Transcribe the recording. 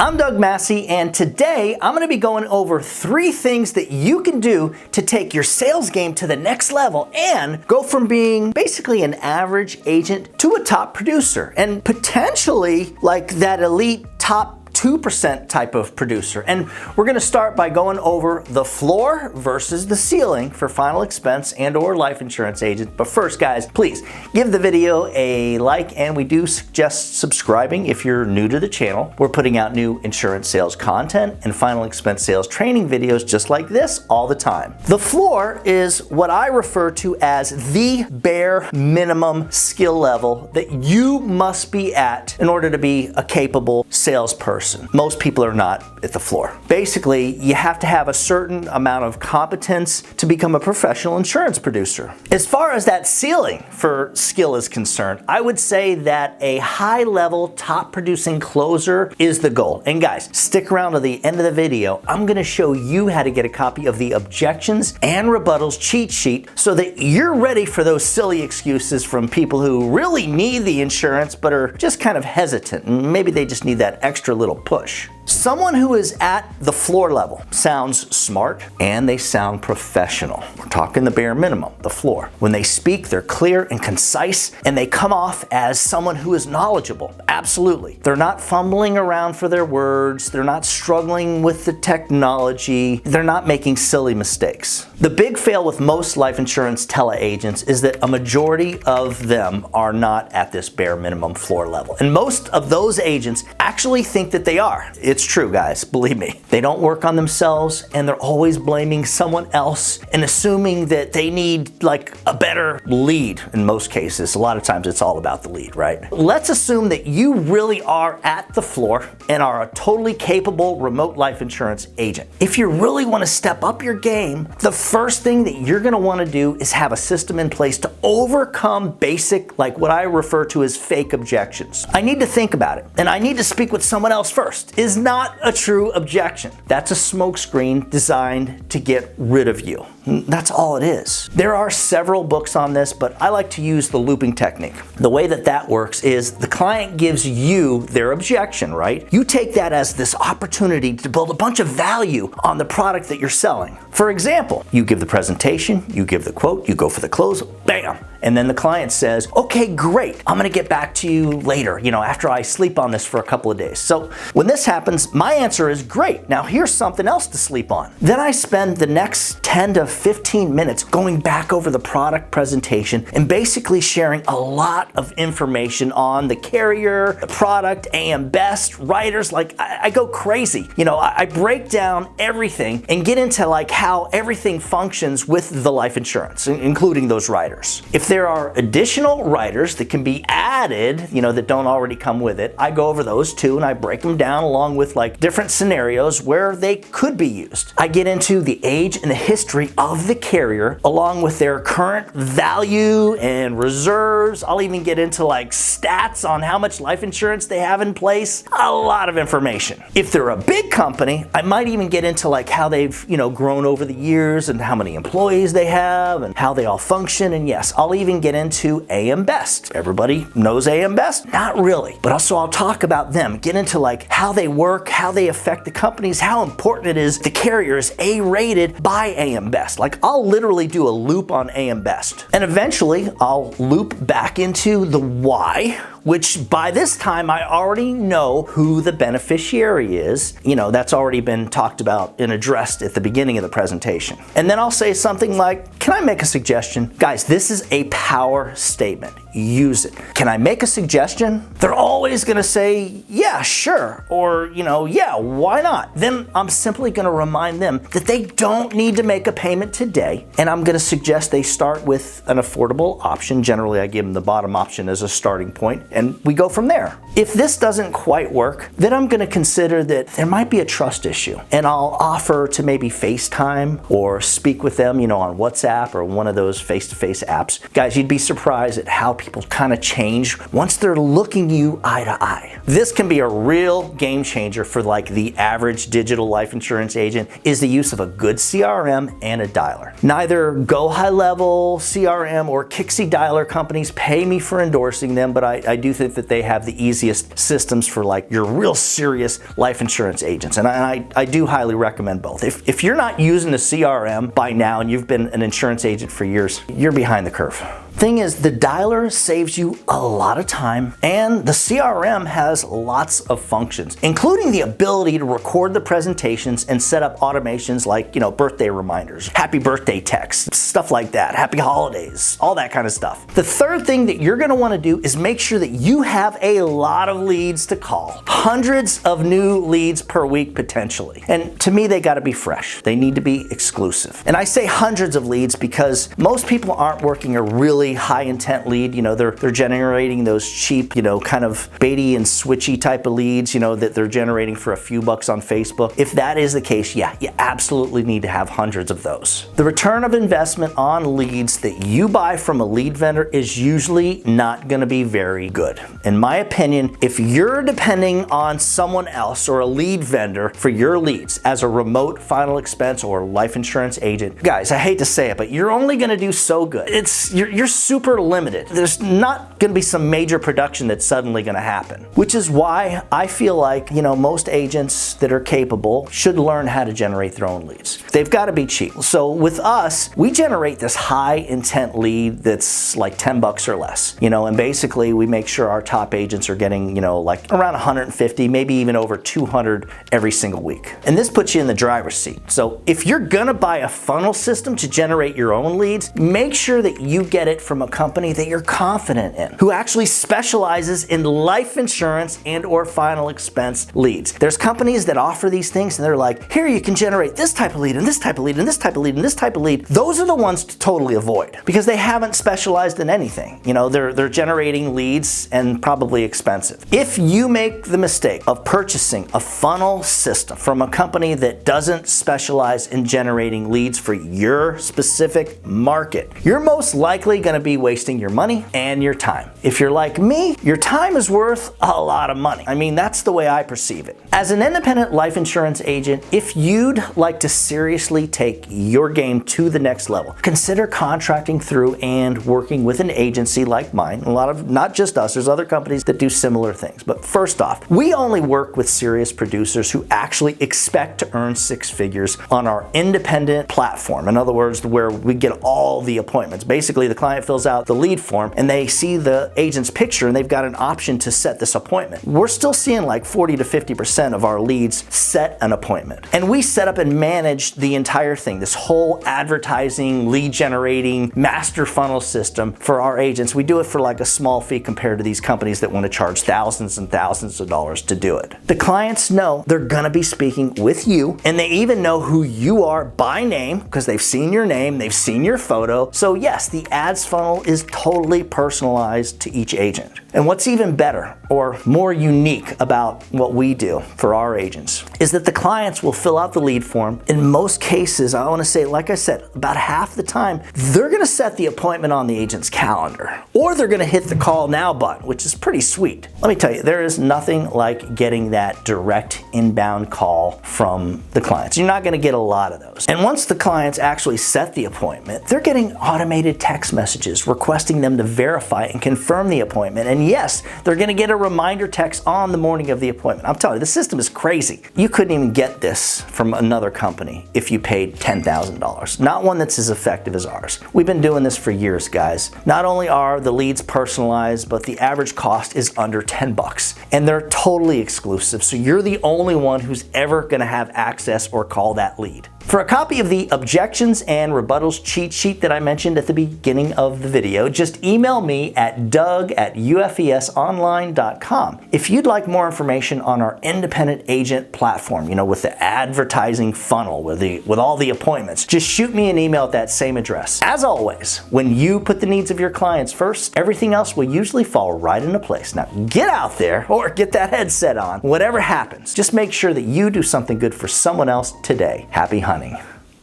I'm Doug Massey, and today I'm going to be going over 3 things that you can do to take your sales game to the next level and go from being basically an average agent to a top producer and potentially like that elite top 2% type of producer. And we're going to start by going over the floor versus the ceiling for final expense and or life insurance agents. But first, guys, please give the video a like, and we do suggest subscribing if you're new to the channel. We're putting out new insurance sales content and final expense sales training videos just like this all the time. The floor is what I refer to as the bare minimum skill level that you must be at in order to be a capable salesperson. Most people are not at the floor. Basically, you have to have a certain amount of competence to become a professional insurance producer. As far as that ceiling for skill is concerned, I would say that a high-level, top-producing closer is the goal. And guys, stick around to the end of the video. I'm going to show you how to get a copy of the Objections and Rebuttals cheat sheet so that you're ready for those silly excuses from people who really need the insurance but are just kind of hesitant. Maybe they just need that extra little push. Someone who is at the floor level sounds smart and they sound professional. We're talking the bare minimum, the floor. When they speak, they're clear and concise, and they come off as someone who is knowledgeable. Absolutely. They're not fumbling around for their words. They're not struggling with the technology. They're not making silly mistakes. The big fail with most life insurance tele-agents is that a majority of them are not at this bare minimum floor level. And most of those agents actually think that they are. It's true, guys, believe me. They don't work on themselves, and they're always blaming someone else and assuming that they need like a better lead in most cases. A lot of times it's all about the lead, right? Let's assume that you really are at the floor and are a totally capable remote life insurance agent. If you really want to step up your game, the first thing that you're going to want to do is have a system in place to overcome basic, like what I refer to as fake objections. I need to think about it, and I need to speak with someone else first. Is not a true objection. That's a smokescreen designed to get rid of you. That's all it is. There are several books on this, but I like to use the looping technique. The way that works is the client gives you their objection, right? You take that as this opportunity to build a bunch of value on the product that you're selling. For example, you give the presentation, you give the quote, you go for the close, bam. And then the client says, okay, great. I'm gonna get back to you later, after I sleep on this for a couple of days. So when this happens, my answer is great. Now here's something else to sleep on. Then I spend the next 10 to 15 minutes going back over the product presentation and basically sharing a lot of information on the carrier, the product, AM Best, writers. Like I go crazy. I break down everything and get into like how everything functions with the life insurance, including those writers. If there are additional writers that can be added, that don't already come with it, I go over those too and I break them down along with like different scenarios where they could be used. I get into the age and the history of the carrier along with their current value and reserves. I'll even get into like stats on how much life insurance they have in place. A lot of information. If they're a big company, I might even get into like how they've, grown over the years and how many employees they have and how they all function. And yes, I'll even get into AM Best. Everybody knows AM Best? Not really. But also I'll talk about them, get into like how they work, how they affect the companies, how important it is the carrier is A-rated by AM Best. Like I'll literally do a loop on AM Best. And eventually I'll loop back into the why, which by this time I already know who the beneficiary is. That's already been talked about and addressed at the beginning of the presentation. And then I'll say something like, can I make a suggestion? Guys, this is a power statement. Use it. Can I make a suggestion? They're always gonna say, yeah, sure, or, yeah, why not? Then I'm simply gonna remind them that they don't need to make a payment today, and I'm gonna suggest they start with an affordable option. Generally, I give them the bottom option as a starting point, and we go from there. If this doesn't quite work, then I'm gonna consider that there might be a trust issue, and I'll offer to maybe FaceTime or speak with them, on WhatsApp or one of those face-to-face apps. Guys, you'd be surprised at how people kind of change once they're looking you eye to eye. This can be a real game changer for like the average digital life insurance agent, is the use of a good CRM and a dialer. Neither Go High Level CRM or Kixie dialer companies pay me for endorsing them, but I do think that they have the easiest systems for like your real serious life insurance agents. And I do highly recommend both. If you're not using the CRM by now and you've been an insurance agent for years, you're behind the curve. Thing is, the dialer saves you a lot of time, and the CRM has lots of functions, including the ability to record the presentations and set up automations like, birthday reminders, happy birthday texts, stuff like that, happy holidays, all that kind of stuff. The third thing that you're gonna wanna do is make sure that you have a lot of leads to call. Hundreds of new leads per week potentially. And to me, they gotta be fresh. They need to be exclusive. And I say hundreds of leads because most people aren't working a really high intent lead. They're generating those cheap, kind of baity and switchy type of leads, that they're generating for a few bucks on Facebook. If that is the case, yeah, you absolutely need to have hundreds of those. The return of investment on leads that you buy from a lead vendor is usually not going to be very good. In my opinion, if you're depending on someone else or a lead vendor for your leads as a remote final expense or life insurance agent, guys, I hate to say it, but you're only going to do so good. You're super limited. There's not going to be some major production that's suddenly going to happen, which is why I feel like, most agents that are capable should learn how to generate their own leads. They've got to be cheap. So with us, we generate this high intent lead that's like 10 bucks or less, and basically we make sure our top agents are getting, like around 150, maybe even over 200 every single week. And this puts you in the driver's seat. So if you're going to buy a funnel system to generate your own leads, make sure that you get it from a company that you're confident in, who actually specializes in life insurance and or final expense leads. There's companies that offer these things and they're like, here you can generate this type of lead and this type of lead and this type of lead and this type of lead. Those are the ones to totally avoid because they haven't specialized in anything. They're generating leads and probably expensive. If you make the mistake of purchasing a funnel system from a company that doesn't specialize in generating leads for your specific market, you're most likely going to be wasting your money and your time. If you're like me, your time is worth a lot of money. I mean, that's the way I perceive it. As an independent life insurance agent, if you'd like to seriously take your game to the next level, consider contracting through and working with an agency like mine. Not just us, there's other companies that do similar things. But first off, we only work with serious producers who actually expect to earn six figures on our independent platform. In other words, where we get all the appointments. Basically, the client fills out the lead form and they see the agent's picture and they've got an option to set this appointment. We're still seeing like 40 to 50% of our leads set an appointment. And we set up and manage the entire thing, this whole advertising, lead generating, master funnel system for our agents. We do it for like a small fee compared to these companies that want to charge thousands and thousands of dollars to do it. The clients know they're going to be speaking with you, and they even know who you are by name because they've seen your name, they've seen your photo. So yes, the ads funnel is totally personalized to each agent. And what's even better or more unique about what we do for our agents is that the clients will fill out the lead form. In most cases, I want to say, like I said, about half the time, they're going to set the appointment on the agent's calendar, or they're going to hit the call now button, which is pretty sweet. Let me tell you, there is nothing like getting that direct inbound call from the clients. You're not going to get a lot of those. And once the clients actually set the appointment, they're getting automated text messages requesting them to verify and confirm the appointment. And yes, they're going to get a reminder text on the morning of the appointment. I'm telling you, the system is crazy. You couldn't even get this from another company if you paid $10,000. Not one that's as effective as ours. We've been doing this for years, guys. Not only are the leads personalized, but the average cost is under 10 bucks. And they're totally exclusive, so you're the only one who's ever going to have access or call that lead. For a copy of the Objections and Rebuttals cheat sheet that I mentioned at the beginning of the video, just email me at doug@ufesonline.com. If you'd like more information on our independent agent platform, with the advertising funnel, with all the appointments, just shoot me an email at that same address. As always, when you put the needs of your clients first, everything else will usually fall right into place. Now, get out there or get that headset on. Whatever happens, just make sure that you do something good for someone else today. Happy hunting.